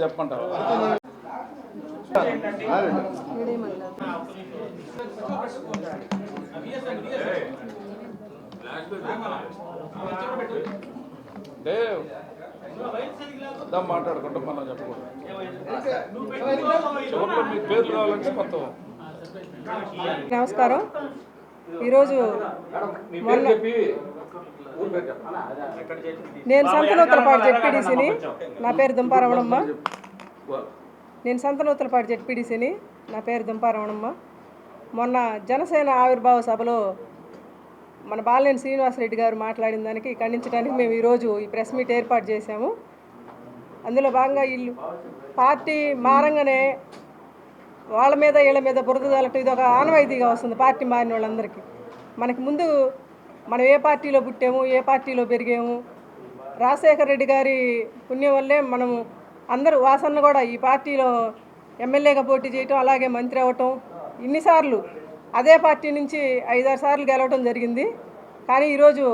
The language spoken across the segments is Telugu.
చెప్పంటారు. మాట్లాడుకుంటాం మనం చెప్పకూడదు. మీ పేర్లు కావాలంటే మొత్తం. నమస్కారం. ఈరోజు నేను సంతనూతలపాడు జెడ్పీడీసీని. నా పేరు దుంపారమణమ్మ. నా పేరు దుంపారమణమ్మ. మొన్న జనసేన ఆవిర్భావ సభలో మన బాలినేని శ్రీనివాసరెడ్డి గారు మాట్లాడిన దానికి ఖండించడానికి మేము ఈరోజు ఈ ప్రెస్ మీట్ ఏర్పాటు చేశాము. అందులో భాగంగా వీళ్ళు పార్టీ మారంగానే వాళ్ళ మీద వీళ్ళ మీద బురద జల్లటం ఇది ఒక ఆనవాయితీగా వస్తుంది పార్టీ మారిన వాళ్ళందరికీ. మనకి ముందు మనం ఏ పార్టీలో పుట్టాము, ఏ పార్టీలో పెరిగాము, రాజశేఖర రెడ్డి గారి పుణ్యం వల్లే మనము అందరూ వాసన్న కూడా ఈ పార్టీలో ఎమ్మెల్యేగా పోటీ చేయటం, అలాగే మంత్రి అవ్వటం, ఇన్నిసార్లు అదే పార్టీ నుంచి 5-6 సార్లు గెలవటం జరిగింది. కానీ ఈరోజు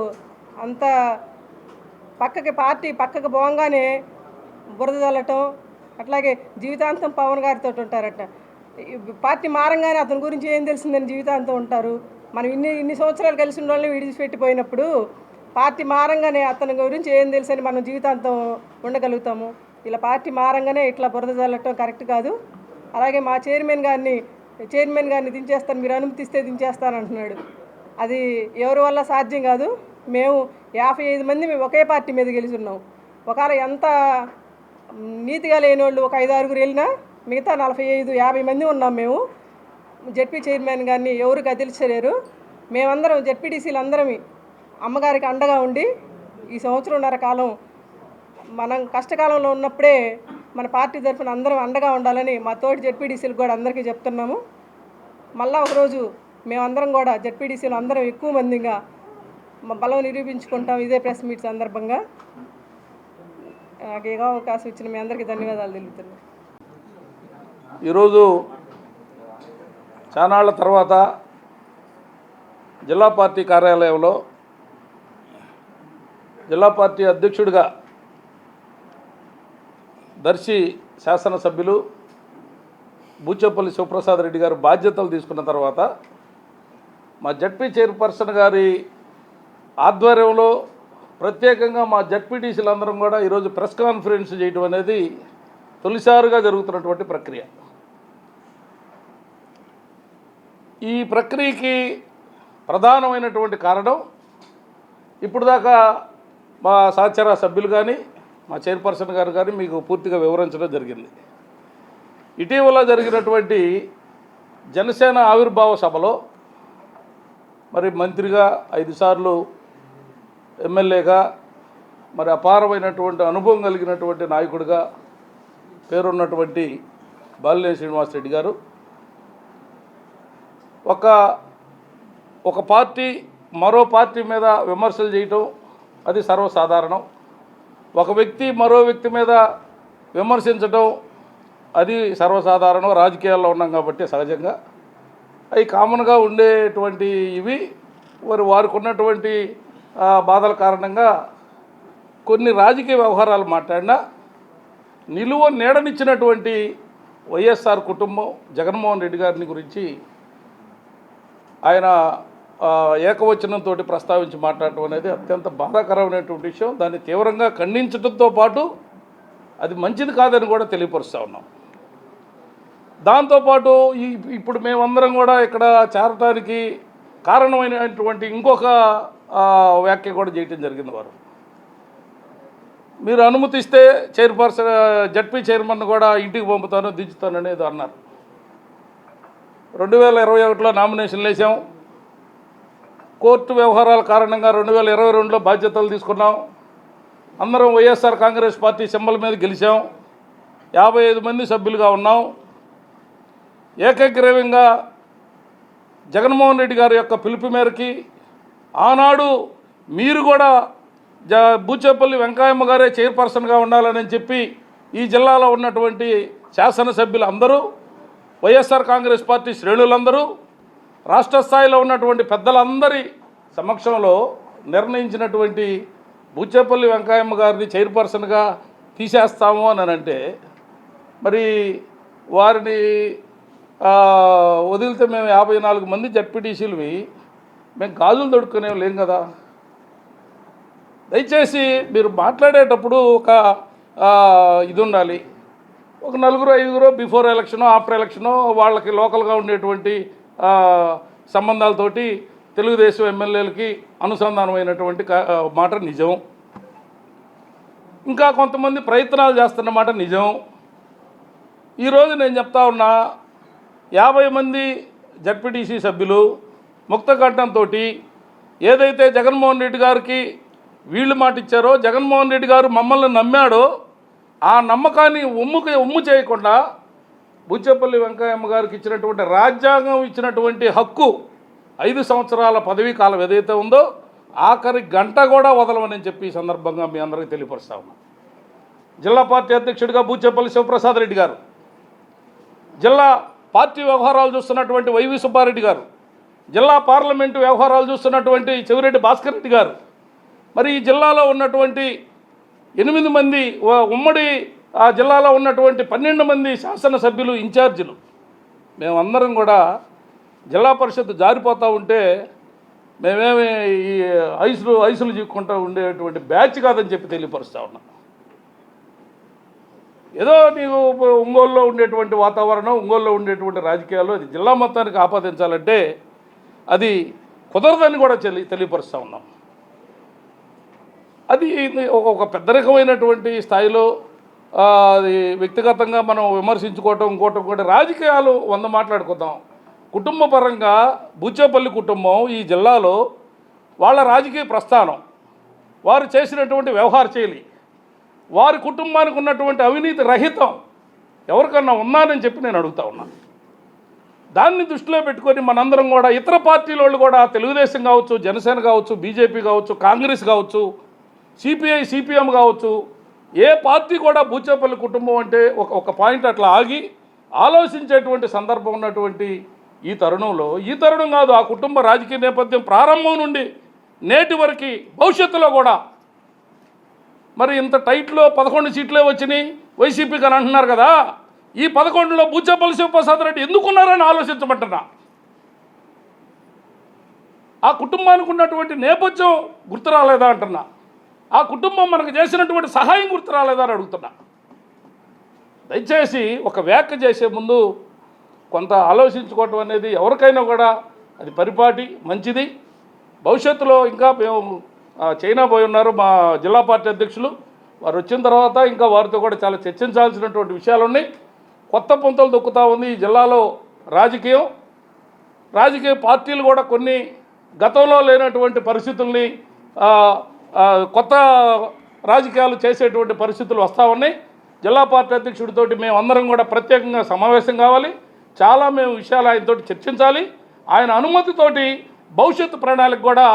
అంత పార్టీ పక్కకి పోగానే బురద చల్లటం, అట్లాగే జీవితాంతం పవన్ గారితో ఉంటారట. పార్టీ మారంగానే అతని గురించి ఏం తెలిసిందని జీవితాంతం ఉంటారు. మనం ఇన్ని సంవత్సరాలు కలిసి ఉన్న వాళ్ళని విడిచిపెట్టిపోయినప్పుడు పార్టీ మారంగానే అతని గురించి ఏం తెలుసని మనం జీవితాంతం ఉండగలుగుతాము. ఇలా పార్టీ మారంగానే ఇట్లా బురద చల్లటం కరెక్ట్ కాదు. అలాగే మా చైర్మన్ గారిని దించేస్తాను, మీరు అనుమతిస్తే దించేస్తానంటున్నాడు. అది ఎవరి వల్ల సాధ్యం కాదు. మేము 55 మంది మేము ఒకే పార్టీ మీద గెలుచున్నాం. ఒకవేళ ఎంత నీతిగా లేని వాళ్ళు ఒక 5-6 వెళ్ళినా మిగతా 45-50 మంది ఉన్నాం. మేము జెడ్పీ చైర్మన్ గారిని ఎవరు కదిలించలేరు. మేమందరం జెడ్పీటీసీలు అందరం అమ్మగారికి అండగా ఉండి ఈ సంవత్సరంన్నర కాలం మనం కష్టకాలంలో ఉన్నప్పుడే మన పార్టీ తరఫున అందరం అండగా ఉండాలని మా తోటి జెడ్పీటీసీలకు కూడా అందరికీ చెప్తున్నాము. మళ్ళీ ఒకరోజు మేమందరం కూడా జెడ్పీటీసీలు అందరం ఎక్కువ మందిగా మా బలం నిరూపించుకుంటాం ఇదే ప్రెస్ మీట్ సందర్భంగా. నాకు ఏదో అవకాశం ఇచ్చిన మీ అందరికీ ధన్యవాదాలు తెలుపుతున్నాను. ఈరోజు చానాళ్ల తర్వాత జిల్లా పార్టీ కార్యాలయంలో జిల్లా పార్టీ అధ్యక్షుడిగా దర్శి శాసనసభ్యులు బూచేపల్లి శివప్రసాద్ రెడ్డి గారు బాధ్యతలు తీసుకున్న తర్వాత మా జడ్పీ చైర్పర్సన్ గారి ఆధ్వర్యంలో ప్రత్యేకంగా మా జడ్పీటీసీలందరం కూడా ఈరోజు ప్రెస్ కాన్ఫరెన్స్ చేయడం అనేది తొలిసారిగా జరుగుతున్నటువంటి ప్రక్రియ. ఈ ప్రక్రియకి ప్రధానమైనటువంటి కారణం ఇప్పుడు దాకా మా సహచర సభ్యులు కానీ మా చైర్పర్సన్ గారు కానీ మీకు పూర్తిగా వివరించడం జరిగింది. ఇటీవల జరిగినటువంటి జనసేన ఆవిర్భావ సభలో మరి మంత్రిగా 5 సార్లు ఎమ్మెల్యేగా మరి అపారమైనటువంటి అనుభవం కలిగినటువంటి నాయకుడిగా పేరున్నటువంటి బాలినేని శ్రీనివాసరెడ్డి గారు ఒక పార్టీ మరో పార్టీ మీద విమర్శలు చేయటం అది సర్వసాధారణం. ఒక వ్యక్తి మరో వ్యక్తి మీద విమర్శించడం అది సర్వసాధారణం. రాజకీయాల్లో ఉన్నాం కాబట్టి సహజంగా అవి కామన్గా ఉండేటువంటి ఇవి. వారికి ఉన్నటువంటి బాధల కారణంగా కొన్ని రాజకీయ వ్యవహారాలు మాట్లాడినా నిలువ నీడనిచ్చినటువంటి వైఎస్ఆర్ కుటుంబం జగన్మోహన్ రెడ్డి గారిని గురించి ఆయన ఏకవచనంతో ప్రస్తావించి మాట్లాడటం అనేది అత్యంత బాధాకరమైనటువంటి విషయం. దాన్ని తీవ్రంగా ఖండించడంతో పాటు అది మంచిది కాదని కూడా తెలియపరుస్తూ ఉన్నాం. దాంతోపాటు ఇప్పుడు మేమందరం కూడా ఇక్కడ చేరటానికి కారణమైనటువంటి ఇంకొక వ్యాఖ్య కూడా చేయటం జరిగింది. వారు మీరు అనుమతిస్తే జడ్పీ చైర్మన్ కూడా ఇంటికి పంపుతాను దించుతాను అనేది అన్నారు. 2021లో నామినేషన్లు వేసాం. కోర్టు వ్యవహారాల కారణంగా 2022లో బాధ్యతలు తీసుకున్నాం. అందరం వైఎస్ఆర్ కాంగ్రెస్ పార్టీ సింబల్ మీద గెలిచాం. 55 మంది సభ్యులుగా ఉన్నాం. ఏకగ్రీవంగా జగన్మోహన్ రెడ్డి గారి యొక్క పిలుపు మేరకి ఆనాడు మీరు కూడా బూచేపల్లి వెంకయ్యమ్మ గారే చైర్పర్సన్గా ఉండాలని చెప్పి ఈ జిల్లాలో ఉన్నటువంటి శాసనసభ్యులు అందరూ, వైఎస్ఆర్ కాంగ్రెస్ పార్టీ శ్రేణులందరూ, రాష్ట్ర స్థాయిలో ఉన్నటువంటి పెద్దలందరి సమక్షంలో నిర్ణయించినటువంటి బూచేపల్లి వెంకయ్యమ్మ గారిని చైర్పర్సన్గా తీసేస్తాము అని అంటే మరి వారిని వదిలితే మేము 54 మంది జడ్పీటీసీలవి మేము గాజులు తొడుక్కునేవి లేం కదా. దయచేసి మీరు మాట్లాడేటప్పుడు ఒక ఇది ఉండాలి. ఒక 4-5 బిఫోర్ ఎలక్షనో ఆఫ్టర్ ఎలక్షనో వాళ్ళకి లోకల్గా ఉండేటువంటి సంబంధాలతోటి తెలుగుదేశం ఎమ్మెల్యేలకి అనుసంధానమైనటువంటి మాట నిజం. ఇంకా కొంతమంది ప్రయత్నాలు చేస్తున్న మాట నిజం. ఈరోజు నేను చెప్తా ఉన్నా 50 మంది జడ్పీటీసీ సభ్యులు ముక్తకంఠంతో ఏదైతే జగన్మోహన్ రెడ్డి గారికి వీళ్ళు మాట ఇచ్చారో, జగన్మోహన్ రెడ్డి గారు మమ్మల్ని నమ్మాడో ఆ నమ్మకాన్ని ఉమ్ము చేయకుండా బూచేపల్లి వెంకయ్యమ్మ గారికి ఇచ్చినటువంటి రాజ్యాంగం ఇచ్చినటువంటి హక్కు 5 సంవత్సరాల పదవీ కాలం ఏదైతే ఉందో ఆఖరి గంట కూడా వదలమని చెప్పి ఈ సందర్భంగా మీ అందరికీ తెలియపరుస్తా ఉన్నాం. జిల్లా పార్టీ అధ్యక్షుడిగా బూచేపల్లి శివప్రసాద్ రెడ్డి గారు, జిల్లా పార్టీ వ్యవహారాలు చూస్తున్నటువంటి వైవి సుబ్బారెడ్డి గారు, జిల్లా పార్లమెంటు వ్యవహారాలు చూస్తున్నటువంటి చెవిరెడ్డి భాస్కర్ రెడ్డి గారు, మరి ఈ జిల్లాలో ఉన్నటువంటి 8 మంది ఉమ్మడి ఆ జిల్లాలో ఉన్నటువంటి 12 మంది శాసనసభ్యులు ఇన్ఛార్జీలు మేమందరం కూడా జిల్లా పరిషత్ జారిపోతూ ఉంటే మేమేమి ఈ ఐసులు చిక్కుంటూ ఉండేటువంటి బ్యాచ్ కాదని చెప్పి తెలియపరుస్తూ ఉన్నాం. ఏదో నీకు ఒంగోలులో ఉండేటువంటి వాతావరణం, ఒంగోలులో ఉండేటువంటి రాజకీయాలు అది జిల్లా మొత్తానికి ఆపాదించాలంటే అది కుదరదని కూడా తెలియపరుస్తూ ఉన్నాం. అది ఒక పెద్ద రకమైనటువంటి స్థాయిలో అది వ్యక్తిగతంగా మనం విమర్శించుకోవటం, ఇంకోటి రాజకీయాలు 100 మాట్లాడుకుందాం. కుటుంబ పరంగా బూచేపల్లి కుటుంబం ఈ జిల్లాలో వాళ్ళ రాజకీయ ప్రస్థానం, వారు చేసినటువంటి వ్యవహార శైలి, వారి కుటుంబానికి ఉన్నటువంటి అవినీతి రహితం ఎవరికన్నా ఉన్నానని చెప్పి నేను అడుగుతా ఉన్నాను. దాన్ని దృష్టిలో పెట్టుకొని మనందరం కూడా ఇతర పార్టీల వాళ్ళు కూడా తెలుగుదేశం కావచ్చు, జనసేన కావచ్చు, బీజేపీ కావచ్చు, కాంగ్రెస్ కావచ్చు, సిపిఐ సిపిఎం కావచ్చు, ఏ పార్టీ కూడా బూచేపల్లి కుటుంబం అంటే ఒక పాయింట్ అట్లా ఆగి ఆలోచించేటువంటి సందర్భం ఉన్నటువంటి ఈ తరుణం కాదు, ఆ కుటుంబ రాజకీయ నేపథ్యం ప్రారంభం నుండి నేటి వరకు భవిష్యత్తులో కూడా మరి ఇంత టైట్లో 11 సీట్లే వచ్చినాయి వైసీపీకి అని అంటున్నారు కదా, ఈ 11లో బూచేపల్లి శివప్రసాద్ రెడ్డి ఎందుకున్నారని ఆలోచించమంటున్నా. ఆ కుటుంబానికి ఉన్నటువంటి నేపథ్యం గుర్తు రాలేదా అంటున్నా, ఆ కుటుంబం మనకు చేసినటువంటి సహాయం గుర్తు రాలేదా అని అడుగుతున్నా. దయచేసి ఒక వ్యాఖ్య చేసే ముందు కొంత ఆలోచించుకోవటం అనేది ఎవరికైనా కూడా అది పరిపాటి మంచిది. భవిష్యత్తులో ఇంకా మేము చైనా పోయి ఉన్నారు మా జిల్లా పార్టీ అధ్యక్షులు, వారు వచ్చిన తర్వాత ఇంకా వారితో కూడా చాలా చర్చించాల్సినటువంటి విషయాలు ఉన్నాయి. కొత్త పుంతలు దొక్కుతూ ఉంది ఈ జిల్లాలో రాజకీయ పార్టీలు కూడా కొన్ని గతంలో లేనటువంటి పరిస్థితుల్ని కొత్త రాజకీయాలు చేసేటువంటి పరిస్థితులు వస్తూ ఉన్నాయి. జిల్లా పార్టీ అధ్యక్షుడితోటి మేము అందరం కూడా ప్రత్యేకంగా సమావేశం కావాలి, చాలా మేము విషయాలు ఆయనతో చర్చించాలి, ఆయన అనుమతితోటి భవిష్యత్తు ప్రణాళిక కూడా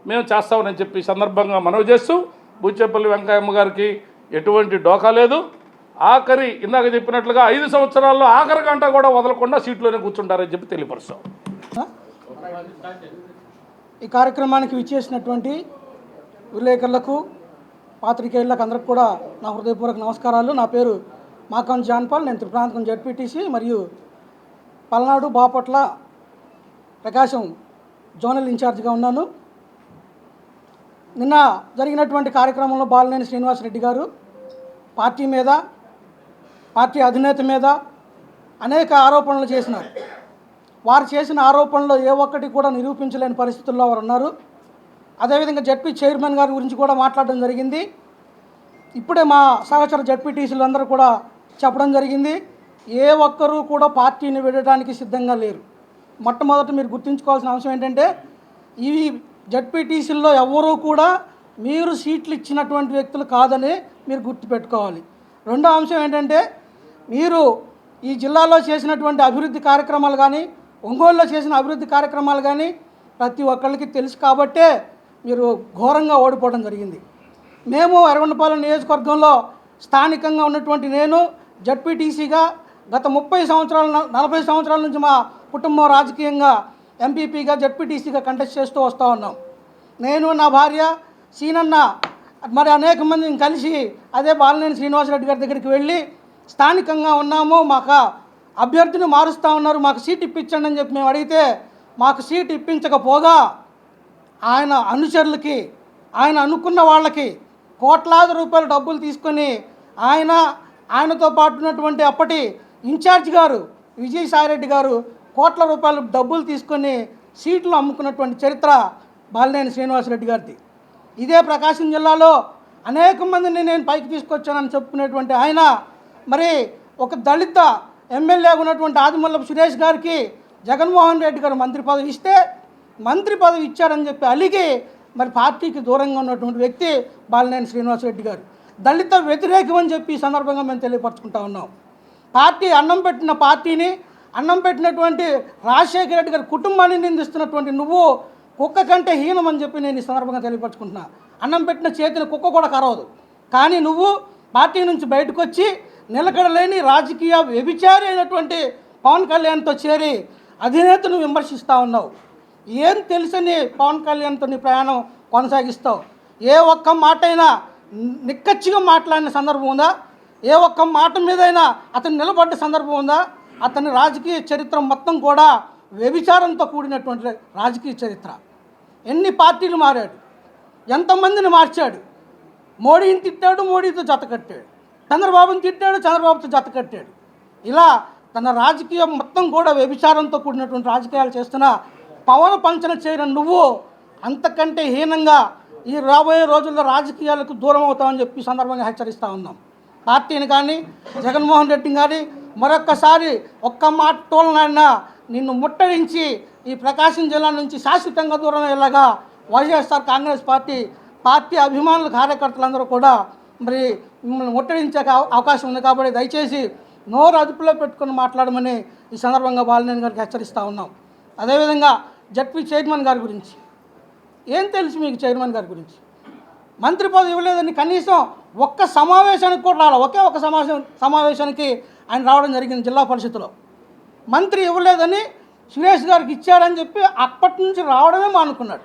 మేము చేస్తామని చెప్పి సందర్భంగా మనవి చేస్తూ బూచేపల్లి వెంకయ్యమ్మ గారికి ఎటువంటి డోకా లేదు. ఆఖరి ఇందాక చెప్పినట్లుగా 5 సంవత్సరాల్లో ఆఖరి గంట కూడా వదలకుండా సీట్లోనే కూర్చుంటారని చెప్పి తెలియపరుస్తాం. ఈ కార్యక్రమానికి విచ్చేసినటువంటి విలేకరులకు, పాత్రికేయులకు అందరికి కూడా నా హృదయపూర్వక నమస్కారాలు. నా పేరు మాకాన్ జాన్పాల్, నేను త్రిప్రాంతకం జడ్పీటీసీ మరియు పల్నాడు, బాపట్ల, ప్రకాశం జోనల్ ఇన్ఛార్జిగా ఉన్నాను. నిన్న జరిగినటువంటి కార్యక్రమంలో బాలినేని శ్రీనివాసరెడ్డి గారు పార్టీ మీద, పార్టీ అధినేత మీద అనేక ఆరోపణలు చేసినారు. వారు చేసిన ఆరోపణలు ఏ ఒక్కటి కూడా నిరూపించలేని పరిస్థితుల్లో వారు ఉన్నారు. అదేవిధంగా జడ్పీ చైర్మన్ గారి గురించి కూడా మాట్లాడడం జరిగింది. ఇప్పుడే మా సహచర జడ్పీటీసీలు అందరూ కూడా చెప్పడం జరిగింది, ఏ ఒక్కరూ కూడా పార్టీని విడడానికి సిద్ధంగా లేరు. మొట్టమొదట మీరు గుర్తుంచుకోవాల్సిన అంశం ఏంటంటే, ఈ జడ్పీటీసీల్లో ఎవరూ కూడా మీరు సీట్లు ఇచ్చినటువంటి వ్యక్తులు కాదని మీరు గుర్తుపెట్టుకోవాలి. రెండో అంశం ఏంటంటే, మీరు ఈ జిల్లాలో చేసినటువంటి అభివృద్ధి కార్యక్రమాలు కానీ, ఒంగోలులో చేసిన అభివృద్ధి కార్యక్రమాలు కానీ ప్రతి ఒక్కళ్ళకి తెలుసు కాబట్టే మీరు ఘోరంగా ఓడిపోవడం జరిగింది. మేము ఎర్రగొండపాలెం నియోజకవర్గంలో స్థానికంగా ఉన్నటువంటి నేను జడ్పీటీసీగా గత 40 సంవత్సరాల నుంచి మా కుటుంబం రాజకీయంగా ఎంపీపీగా జడ్పీటీసీగా కంటెస్ట్ చేస్తూ వస్తూ ఉన్నాం. నేను నా భార్య సీనన్న మరి అనేక మందిని కలిసి అదే బాలినేని శ్రీనివాసరెడ్డి గారి దగ్గరికి వెళ్ళి స్థానికంగా ఉన్నాము, మాకు అభ్యర్థిని మారుస్తూ ఉన్నారు, మాకు సీట్ ఇప్పించండి అని చెప్పి మేము అడిగితే మాకు సీట్ ఇప్పించకపోగా ఆయన అనుచరులకి ఆయన అనుకున్న వాళ్ళకి కోట్లాది రూపాయల డబ్బులు తీసుకొని ఆయనతో పాటు ఉన్నటువంటి అప్పటి ఇన్ఛార్జ్ గారు విజయసాయిరెడ్డి గారు కోట్ల రూపాయలు డబ్బులు తీసుకొని సీట్లు అమ్ముకున్నటువంటి చరిత్ర బాలినేని శ్రీనివాసరెడ్డి గారిది. ఇదే ప్రకాశం జిల్లాలో అనేక మందిని నేను పైకి తీసుకొచ్చానని చెప్పుకునేటువంటి ఆయన మరి ఒక దళిత ఎమ్మెల్యేగా ఉన్నటువంటి ఆదిమూలపు సురేష్ గారికి జగన్మోహన్ రెడ్డి గారు మంత్రి పదవి ఇస్తే మంత్రి పదవి ఇచ్చారని చెప్పి అలిగి మరి పార్టీకి దూరంగా ఉన్నటువంటి వ్యక్తి బాలినేని శ్రీనివాసరెడ్డి గారు. దళిత వ్యతిరేకం అని చెప్పి ఈ సందర్భంగా మేము తెలియపరచుకుంటా ఉన్నాం. పార్టీ అన్నం పెట్టిన పార్టీని అన్నం పెట్టినటువంటి రాజశేఖర రెడ్డి గారి కుటుంబాన్ని నిందిస్తున్నటువంటి నువ్వు కుక్క కంటే హీనం అని చెప్పి నేను ఈ సందర్భంగా తెలియపరచుకుంటున్నా. అన్నం పెట్టిన చేతిని కుక్క కూడా కరవదు, కానీ నువ్వు పార్టీ నుంచి బయటకు వచ్చి నిలకడలేని రాజకీయ వ్యభిచారి అయినటువంటి పవన్ కళ్యాణ్తో చేరి అధినేతను విమర్శిస్తూ ఉన్నావు. ఏం తెలుసని పవన్ కళ్యాణ్తో నీ ప్రయాణం కొనసాగిస్తావు? ఏ ఒక్క మాట అయినా నిక్కచ్చిగా మాట్లాడిన సందర్భం ఉందా? ఏ ఒక్క మాట మీదైనా అతను నిలబడ్డ సందర్భం ఉందా? అతని రాజకీయ చరిత్ర మొత్తం కూడా వ్యభిచారంతో కూడినటువంటి రాజకీయ చరిత్ర. ఎన్ని పార్టీలు మారాడు, ఎంతమందిని మార్చాడు. మోడీని తిట్టాడు, మోడీతో జత కట్టాడు. చంద్రబాబుని తిట్టాడు, చంద్రబాబుతో జత కట్టాడు. ఇలా తన రాజకీయం మొత్తం కూడా వ్యభిచారంతో కూడినటువంటి రాజకీయాలు చేస్తున్న పవన్ పంచన చేయని నువ్వు అంతకంటే హీనంగా ఈ రాబోయే రోజుల్లో రాజకీయాలకు దూరం అవుతామని చెప్పి సందర్భంగా హెచ్చరిస్తూ ఉన్నాం. పార్టీని కానీ జగన్మోహన్ రెడ్డిని కానీ మరొక్కసారి ఒక్క మాట తోలనైనా నిన్ను ముట్టడించి ఈ ప్రకాశం జిల్లా నుంచి శాశ్వతంగా దూరం అయ్యేలాగా వైఎస్ఆర్ కాంగ్రెస్ పార్టీ అభిమానుల కార్యకర్తలందరూ కూడా మరి మిమ్మల్ని ముట్టడించే అవకాశం ఉంది. కాబట్టి దయచేసి నోరు అదుపులో పెట్టుకొని మాట్లాడమని ఈ సందర్భంగా బాలినేని గారికి హెచ్చరిస్తూ ఉన్నాం. అదేవిధంగా జడ్పీ చైర్మన్ గారి గురించి ఏం తెలుసు మీకు? చైర్మన్ గారి గురించి మంత్రి పదవి ఇవ్వలేదని కనీసం ఒక్క సమావేశానికి కూడా రావాలి. ఒకే ఒక సమావేశానికి ఆయన రావడం జరిగింది జిల్లా పరిషత్తులో. మంత్రి ఇవ్వలేదని సురేష్ గారికి ఇచ్చారని చెప్పి అప్పటి నుంచి రావడమే మానుకున్నాడు.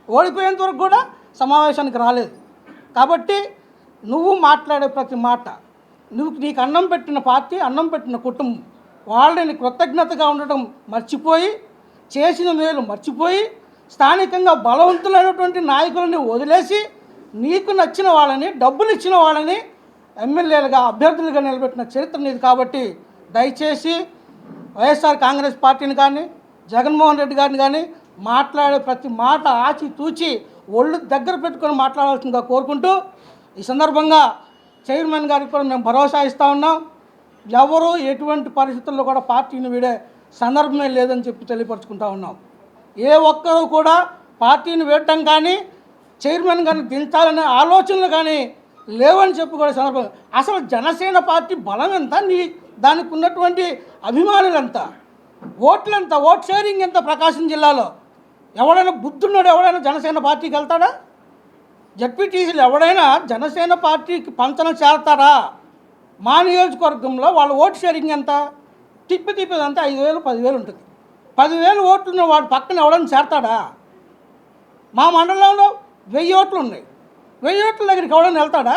ఓడిపోయేంత వరకు కూడా సమావేశానికి రాలేదు. కాబట్టి నువ్వు మాట్లాడే ప్రతి మాట నీకు అన్నం పెట్టిన పార్టీ, అన్నం పెట్టిన కుటుంబం వాళ్ళని కృతజ్ఞతగా ఉండటం మర్చిపోయి, చేసిన మేలు మర్చిపోయి, స్థానికంగా బలవంతులైనటువంటి నాయకులని వదిలేసి నీకు నచ్చిన వాళ్ళని, డబ్బులు ఇచ్చిన వాళ్ళని ఎమ్మెల్యేలుగా అభ్యర్థులుగా నిలబెట్టిన చరిత్ర నీది. కాబట్టి దయచేసి వైఎస్ఆర్ కాంగ్రెస్ పార్టీని కానీ జగన్మోహన్ రెడ్డి గారిని కానీ మాట్లాడే ప్రతి మాట ఆచితూచి ఒళ్ళు దగ్గర పెట్టుకొని మాట్లాడాల్సిందిగా కోరుకుంటూ ఈ సందర్భంగా చైర్మన్ గారికి కూడా మేము భరోసా ఇస్తూ ఉన్నాం. ఎవరు ఎటువంటి పరిస్థితుల్లో కూడా పార్టీని వీడే సందర్భమే లేదని చెప్పి తెలియపరుచుకుంటా ఉన్నాం. ఏ ఒక్కరూ కూడా పార్టీని వీడటం కానీ చైర్మన్ గారిని దించాలనే ఆలోచనలు కానీ లేవని చెప్పుకునే సందర్భం. అసలు జనసేన పార్టీ బలం ఎంత, దానికి ఉన్నటువంటి అభిమానులు ఎంత, ఓట్లు ఎంత, ఓట్ షేరింగ్ ఎంత ప్రకాశం జిల్లాలో? ఎవడైనా బుద్ధున్నాడు ఎవడైనా జనసేన పార్టీకి వెళ్తాడా? జడ్పీటీసీలు ఎవడైనా జనసేన పార్టీకి పంచన చేరతారా? మా నియోజకవర్గంలో వాళ్ళ ఓటు షేరింగ్ ఎంత? తిప్పేదంతా 5,000 10,000 ఉంటుంది. 10,000 ఓట్లున్న వాడు పక్కన ఎవడైనా చేరతాడా? మా మండలంలో 1000 ఓట్లు ఉన్నాయి. 1000 ఓట్ల దగ్గరికి ఎవడైనా వెళ్తాడా?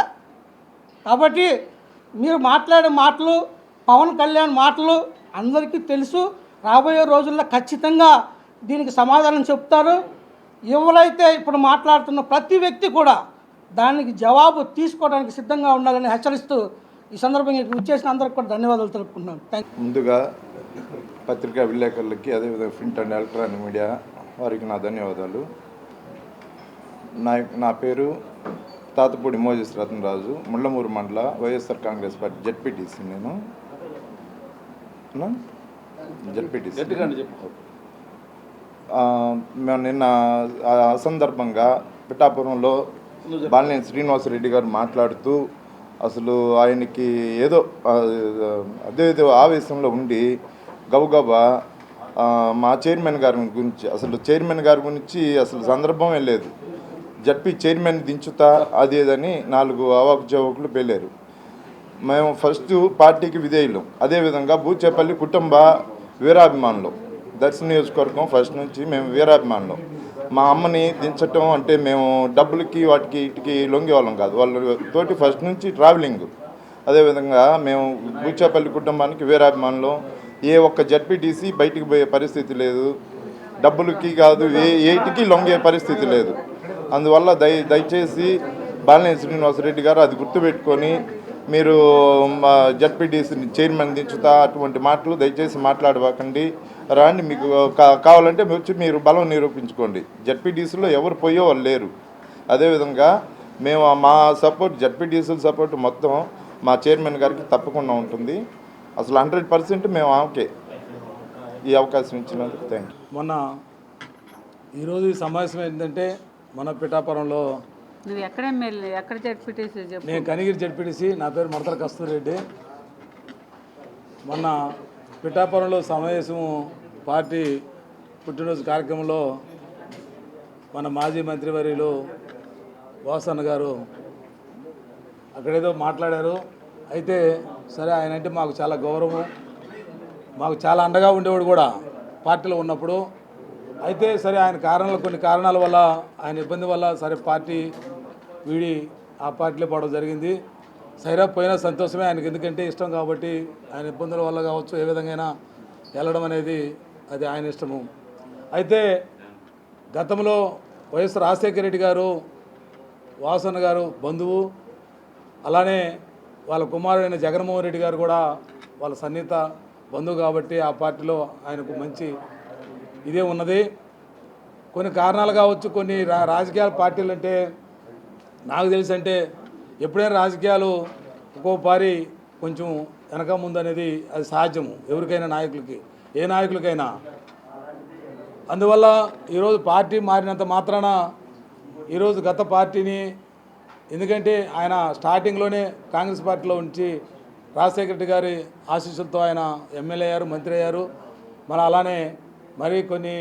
కాబట్టి మీరు మాట్లాడే మాటలు, పవన్ కళ్యాణ్ మాటలు అందరికీ తెలుసు. రాబోయే రోజుల్లో ఖచ్చితంగా దీనికి సమాధానం చెప్తారు. ఎవరైతే ఇప్పుడు మాట్లాడుతున్న ప్రతి వ్యక్తి కూడా దానికి జవాబు తీసుకోవడానికి సిద్ధంగా ఉండాలని హెచ్చరిస్తూ ఈ సందర్భంగా వచ్చేసిన అందరికి కూడా ధన్యవాదాలు తెలుపుకుంటున్నాను. ముందుగా పత్రికా విలేకరులకి, అదేవిధంగా ప్రింట్ అండ్ ఎలక్ట్రానిక్ మీడియా వారికి నా ధన్యవాదాలు. నా పేరు తాతపూడి మోజెస్ రత్నరాజు, ముళ్ళమూరు మండల వైఎస్ఆర్ కాంగ్రెస్ పార్టీ జడ్పీటీసీ. నేను జడ్పీటీసీ. మేము నిన్న సందర్భంగా పిఠాపురంలో బాలినేని శ్రీనివాసరెడ్డి గారు మాట్లాడుతూ అసలు ఆయనకి ఏదో అదేదో ఆవేశంలో ఉండి గబగబా మా చైర్మన్ గారి గురించి, అసలు చైర్మన్ గారి గురించి అసలు సందర్భమే లేదు, జడ్పీ చైర్మన్ దించుతా అదేదని 4 అవాకు జవాకులు పేలారు. మేము ఫస్ట్ పార్టీకి విధేయులం. అదేవిధంగా బూచేపల్లి కుటుంబ వీరాభిమానులు, దర్శన నియోజకవర్గం ఫస్ట్ నుంచి మేము వీరాభిమానులు. మా అమ్మని దించటం అంటే మేము డబ్బులకి వాటికి ఇటుకి లొంగేవాళ్ళం కాదు. వాళ్ళతోటి ఫస్ట్ నుంచి ట్రావెలింగ్. అదేవిధంగా మేము బూచేపల్లి కుటుంబానికి వీరాభిమానులు. ఏ ఒక్క జడ్పీటీసీ బయటికి పోయే పరిస్థితి లేదు, డబ్బులకి కాదు ఏటికి లొంగే పరిస్థితి లేదు. అందువల్ల దయచేసి బాలినేని శ్రీనివాసరెడ్డి గారు అది గుర్తుపెట్టుకొని మీరు జడ్పీటీసీ చైర్మన్ దించుతా అటువంటి మాటలు దయచేసి మాట్లాడబాకండి. రాండి, మీకు కావాలంటే వచ్చి మీరు బలం నిరూపించుకోండి. జడ్పీటీసీలో ఎవరు పోయే వాళ్ళు లేరు. అదేవిధంగా మేము మా సపోర్ట్ జడ్పీటీసీల సపోర్ట్ మొత్తం మా చైర్మన్ గారికి తప్పకుండా ఉంటుంది. అసలు 100% మేము ఓకే. ఈ అవకాశం ఇచ్చినందుకు థ్యాంక్ యూ. మొన్న ఈరోజు ఈ సమావేశం ఏంటంటే మన పిఠాపురంలో నువ్వు ఎక్కడ ఎమ్మెల్యే ఎక్కడ జడ్పీటీసీ చెప్పు. నేను కనిగిరి జడ్పీటీసీ, నా పేరు మడతల కస్తూరిరెడ్డి. మొన్న పిఠాపురంలో సమావేశం పార్టీ పుట్టినరోజు కార్యక్రమంలో మన మాజీ మంత్రివర్యులు వాసన్న గారు అక్కడేదో మాట్లాడారు. అయితే సరే, ఆయన అంటే మాకు చాలా గౌరవం, మాకు చాలా అండగా ఉండేవాడు కూడా పార్టీలో ఉన్నప్పుడు. అయితే సరే, ఆయన కొన్ని కారణాల వల్ల, ఆయన ఇబ్బంది వల్ల సరే పార్టీ వీడి ఆ పార్టీలో పోవడం జరిగింది. సరే పోయినా సంతోషమే, ఆయనకి ఎందుకంటే ఇష్టం కాబట్టి, ఆయన ఇబ్బందుల వల్ల కావచ్చు, ఏ విధంగా వెళ్ళడం అనేది అది ఆయన ఇష్టము. అయితే గతంలో వైఎస్ రాజశేఖర రెడ్డి గారు వాసన్న గారు బంధువు, అలానే వాళ్ళ కుమారుడైన జగన్మోహన్ రెడ్డి గారు కూడా వాళ్ళ సన్నిహిత బంధువు కాబట్టి ఆ పార్టీలో ఆయనకు మంచి ఇదే ఉన్నది. కొన్ని కారణాలు కావచ్చు, కొన్ని రాజకీయాల పార్టీలు అంటే నాకు తెలిసి అంటే ఎప్పుడైనా రాజకీయాలు ఒక్కోపారి కొంచెం వెనక ముందు అనేది అది సహజము ఎవరికైనా, నాయకులకి, ఏ నాయకులకైనా. అందువల్ల ఈరోజు పార్టీ మారినంత మాత్రాన ఈరోజు గత పార్టీని, ఎందుకంటే ఆయన స్టార్టింగ్లోనే కాంగ్రెస్ పార్టీలో ఉంచి రాజశేఖర రెడ్డి గారి ఆశీస్సులతో ఆయన ఎమ్మెల్యే అయ్యారు, మంత్రి అయ్యారు. మరి అలానే మరి కొన్ని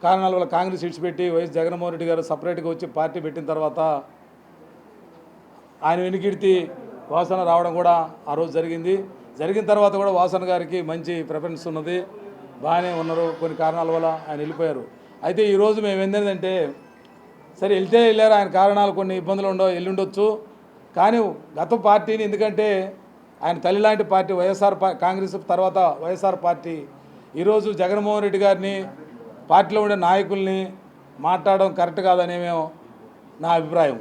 కారణాల వల్ల కాంగ్రెస్ విడిచిపెట్టి వైఎస్ జగన్మోహన్ రెడ్డి గారు సపరేట్గా వచ్చి పార్టీ పెట్టిన తర్వాత ఆయన వెనుకిడితి వాసన రావడం కూడా ఆ రోజు జరిగింది. జరిగిన తర్వాత కూడా వాసన గారికి మంచి ప్రిఫరెన్స్ ఉన్నది, బాగానే ఉన్నారు. కొన్ని కారణాల వల్ల ఆయన వెళ్ళిపోయారు. అయితే ఈరోజు మేము ఏంటంటే సరే వెళ్ళారు, ఆయన కారణాలు కొన్ని ఇబ్బందులు వెళ్ళుండొచ్చు. కానీ గత పార్టీని, ఎందుకంటే ఆయన తల్లి లాంటి పార్టీ కాంగ్రెస్ తర్వాత వైఎస్ఆర్ పార్టీ, ఈరోజు జగన్మోహన్ రెడ్డి గారిని పార్టీలో ఉండే నాయకుల్ని మాట్లాడడం కరెక్ట్ కాదని నా అభిప్రాయం.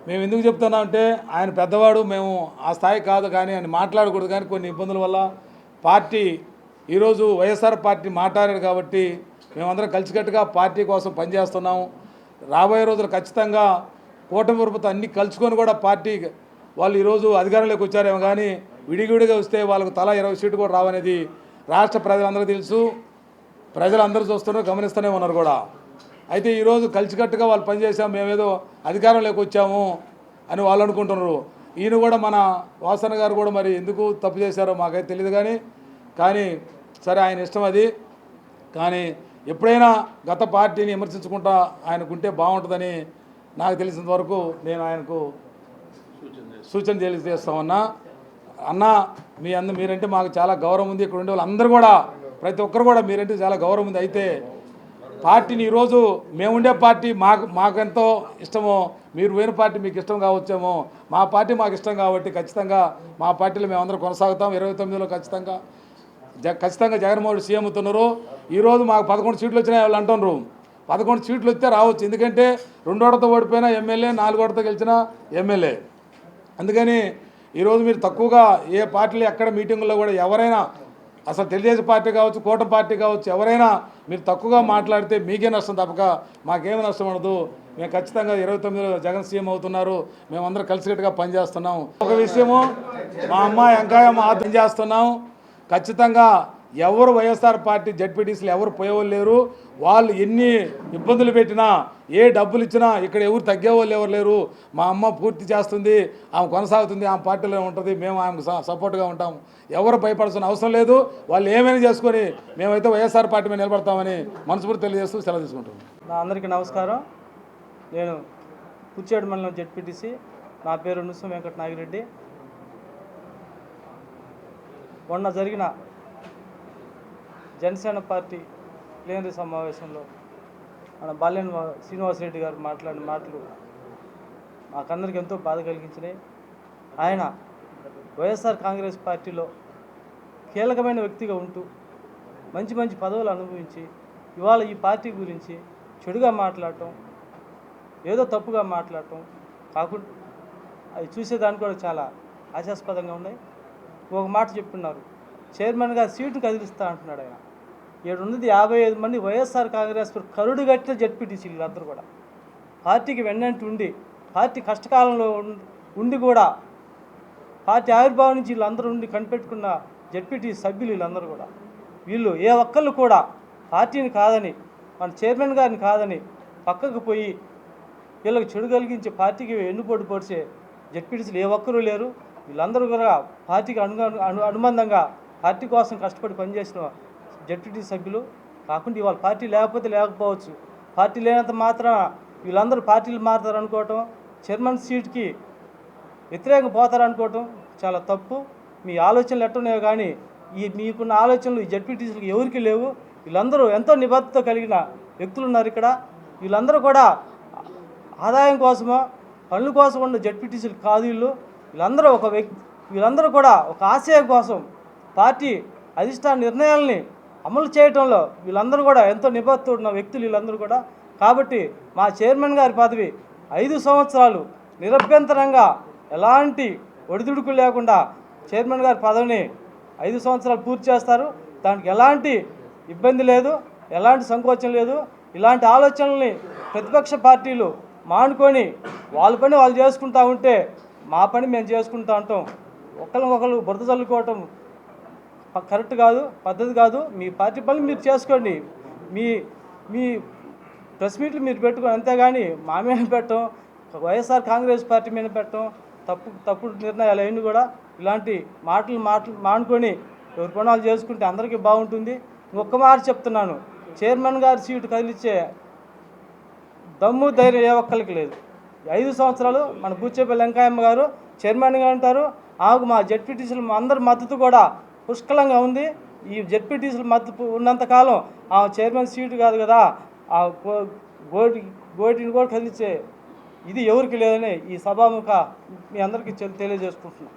మేము ఎందుకు చెప్తున్నామంటే ఆయన పెద్దవాడు, మేము ఆ స్థాయి కాదు, కానీ ఆయన మాట్లాడకూడదు. కానీ కొన్ని ఇబ్బందుల వల్ల పార్టీ ఈరోజు వైఎస్ఆర్ పార్టీ మాట్లాడారు కాబట్టి మేమందరం కలిసికట్టుగా పార్టీ కోసం పనిచేస్తున్నాము. రాబోయే రోజులు ఖచ్చితంగా కూటమి ప్రభుత్వం అన్నీ కలుసుకొని కూడా పార్టీ వాళ్ళు ఈరోజు అధికారంలోకి వచ్చారేమో, కానీ విడివిడిగా వస్తే వాళ్ళకు తలా 20 సీట్లు కూడా రావనేది రాష్ట్ర ప్రజలందరికీ తెలుసు. ప్రజలందరూ చూస్తున్నారు, గమనిస్తూనే ఉన్నారు కూడా. అయితే ఈరోజు కలిసికట్టుగా వాళ్ళు పనిచేసాము, మేమేదో అధికారంలోకి వచ్చాము అని వాళ్ళు అనుకుంటున్నారు. ఈయన కూడా మన వాసన గారు కూడా మరి ఎందుకు తప్పు చేశారో మాకైతే తెలియదు. కానీ సరే, ఆయన ఇష్టం అది. కానీ ఎప్పుడైనా గత పార్టీని విమర్శించుకుంటా ఆయనకుంటే బాగుంటుందని నాకు తెలిసినంత వరకు నేను ఆయనకు సూచన తెలియజేస్తామన్నా. అన్న, మీరంటే మాకు చాలా గౌరవం ఉంది. ఇక్కడ ఉండే వాళ్ళందరూ కూడా, ప్రతి ఒక్కరు కూడా మీరంటే చాలా గౌరవం ఉంది. అయితే పార్టీని ఈరోజు మేముండే పార్టీ మాకెంతో ఇష్టమో, మీరు వేరే పార్టీ మీకు ఇష్టం కావచ్చేమో, మా పార్టీ మాకు ఇష్టం కాబట్టి ఖచ్చితంగా మా పార్టీలో మేమందరం కొనసాగుతాం. 29లో ఖచ్చితంగా జగన్మోహన్ సీఎం అవుతున్నారు. ఈరోజు మాకు 11 సీట్లు వచ్చినాయి వాళ్ళు అంటున్నారు. 11 సీట్లు వస్తే రావచ్చు, ఎందుకంటే 2 ఓట్లతో ఓడిపోయిన ఎమ్మెల్యే, 4 ఓట్లతో గెలిచిన ఎమ్మెల్యే. అందుకని ఈరోజు మీరు తక్కువగా ఏ పార్టీలు ఎక్కడ మీటింగుల్లో కూడా ఎవరైనా, అసలు తెలుగుదేశం పార్టీ కావచ్చు, కూటమి పార్టీ కావచ్చు, ఎవరైనా మీరు తక్కువగా మాట్లాడితే మీకే నష్టం తప్పక మాకేమీ నష్టం ఉండదు. మేము ఖచ్చితంగా 29లో జగన్ సీఎం అవుతున్నారు, మేమందరం కలిసికట్టుగా పనిచేస్తున్నాం. ఒక విషయము, మా అమ్మాయి వెంకాయమ్మ ఆత్మ చేస్తున్నాం. ఖచ్చితంగా ఎవరు వైఎస్ఆర్ పార్టీ జడ్పీటీసీలు ఎవరు పోయేవాళ్ళు లేరు. వాళ్ళు ఎన్ని ఇబ్బందులు పెట్టినా, ఏ డబ్బులు ఇచ్చినా ఇక్కడ ఎవరు తగ్గేవాళ్ళు ఎవరు లేరు. మా అమ్మ పూర్తి చేస్తుంది, ఆమె కొనసాగుతుంది, ఆమె పార్టీలో ఉంటుంది, మేము ఆమెకు సపోర్ట్గా ఉంటాము. ఎవరు భయపడాల్సిన అవసరం లేదు. వాళ్ళు ఏమైనా చేసుకొని మేమైతే వైఎస్ఆర్ పార్టీ మీద నిలబడతామని మనస్ఫూర్తి తెలియజేస్తూ సెలవు తీసుకుంటాం. అందరికీ నమస్కారం. నేను పుచ్చేడు మండలం జడ్పీటీసీ. నా పేరు నుస్సం వెంకట నాగిరెడ్డి. మొన్న జరిగిన జనసేన పార్టీ ప్లీనరీ సమావేశంలో మన బాల్యన్ శ్రీనివాసరెడ్డి గారు మాట్లాడిన మాటలు మాకందరికి ఎంతో బాధ కలిగించినాయి. ఆయన వైఎస్ఆర్ కాంగ్రెస్ పార్టీలో కీలకమైన వ్యక్తిగా ఉంటూ మంచి మంచి పదవులు అనుభవించి ఇవాళ ఈ పార్టీ గురించి చెడుగా మాట్లాడటం, ఏదో తప్పుగా మాట్లాడటం కాకుండా అది చూసేదానికి కూడా చాలా హాస్యాస్పదంగా ఉన్నాయి. ఒక మాట చెప్తున్నారు, చైర్మన్గా సీటు కదిలిస్తా అంటున్నాడు ఆయన. 755 మంది వైఎస్ఆర్ కాంగ్రెస్ కరుడు కట్టిన జెడ్పీటీసీలు అందరూ కూడా పార్టీకి వెన్నంటి ఉండి పార్టీ కష్టకాలంలో ఉండి కూడా పార్టీ ఆవిర్భావం నుంచి వీళ్ళందరూ ఉండి కనిపెట్టుకున్న జెడ్పీటీ సభ్యులు వీళ్ళందరూ కూడా వీళ్ళు ఏ ఒక్కళ్ళు కూడా పార్టీని కాదని మన చైర్మన్ గారిని కాదని పక్కకు పోయి వీళ్ళకి చెడు కలిగించే పార్టీకి ఎన్నుపోటు పొడిచే జెడ్పీటీసీలు ఏ ఒక్కరూ లేరు. వీళ్ళందరూ కూడా పార్టీకి అనుబంధంగా పార్టీ కోసం కష్టపడి పనిచేసిన జెడ్పీటీ సభ్యులు కాకుండా ఇవాళ పార్టీ లేకపోవచ్చు. పార్టీ లేనంత మాత్రం వీళ్ళందరూ పార్టీలు మారుతారు అనుకోవటం, చైర్మన్ సీట్కి వ్యతిరేకంగా పోతారు అనుకోవటం చాలా తప్పు. మీ ఆలోచనలు ఎట్టున్నాయో కానీ మీకున్న ఆలోచనలు ఈ జెడ్పీటీసీలకు ఎవరికి లేవు. వీళ్ళందరూ ఎంతో నిబద్ధత కలిగిన వ్యక్తులు ఉన్నారు ఇక్కడ. వీళ్ళందరూ కూడా ఆదాయం కోసమో పనుల కోసం ఉన్న జెడ్పీటీసీలు కాదు వీళ్ళందరూ కూడా ఒక ఆశయం కోసం పార్టీ అధిష్టాన నిర్ణయాలని అమలు చేయడంలో వీళ్ళందరూ కూడా ఎంతో నిబద్ధత ఉన్న వ్యక్తులు వీళ్ళందరూ కూడా. కాబట్టి మా చైర్మన్ గారి పదవి 5 సంవత్సరాలు నిరభ్యంతరంగా ఎలాంటి ఒడిదుడుకు లేకుండా చైర్మన్ గారి పదవిని 5 సంవత్సరాలు పూర్తి చేస్తారు. దానికి ఎలాంటి ఇబ్బంది లేదు, ఎలాంటి సంకోచం లేదు. ఇలాంటి ఆలోచనల్ని ప్రతిపక్ష పార్టీలు మానుకొని వాళ్ళ పని వాళ్ళు చేసుకుంటూ ఉంటే మా పని మేము చేసుకుంటూ ఉంటాం. ఒకరికొకరు బురద చల్లుకోవటం కరెక్ట్ కాదు, పద్ధతి కాదు. మీ పార్టీ పనులు మీరు చేసుకోండి, మీ ప్రెస్ మీట్లు మీరు పెట్టుకోండి, అంతేగాని మా మీద పెట్టడం, వైఎస్ఆర్ కాంగ్రెస్ పార్టీ మీద పెట్టడం తప్పుడు నిర్ణయాలు అవన్నీ కూడా. ఇలాంటి మాటలు మానుకొని ఎవరి పనులు చేసుకుంటే అందరికీ బాగుంటుంది. ఇంకొక మాట చెప్తున్నాను, చైర్మన్ గారి సీటు కదిలిచ్చే దమ్ము ధైర్యం ఏ ఒక్కరికి లేదు. 5 సంవత్సరాలు మన బూచేపల్లి వెంకయ్యమ్మ గారు చైర్మన్గా ఉంటారు. ఆమెకు మా జెడ్పీటీసీలు అందరి మద్దతు కూడా పుష్కలంగా ఉంది. ఈ జెడ్పీటీసీల మద్దతు ఉన్నంతకాలం ఆ చైర్మన్ సీటు కాదు కదా, ఆ గోటిని కూడా కదిలిచ్చే ఇది ఎవరికి లేదని ఈ సభాముఖ మీ అందరికీ తెలియజేసుకుంటున్నాం.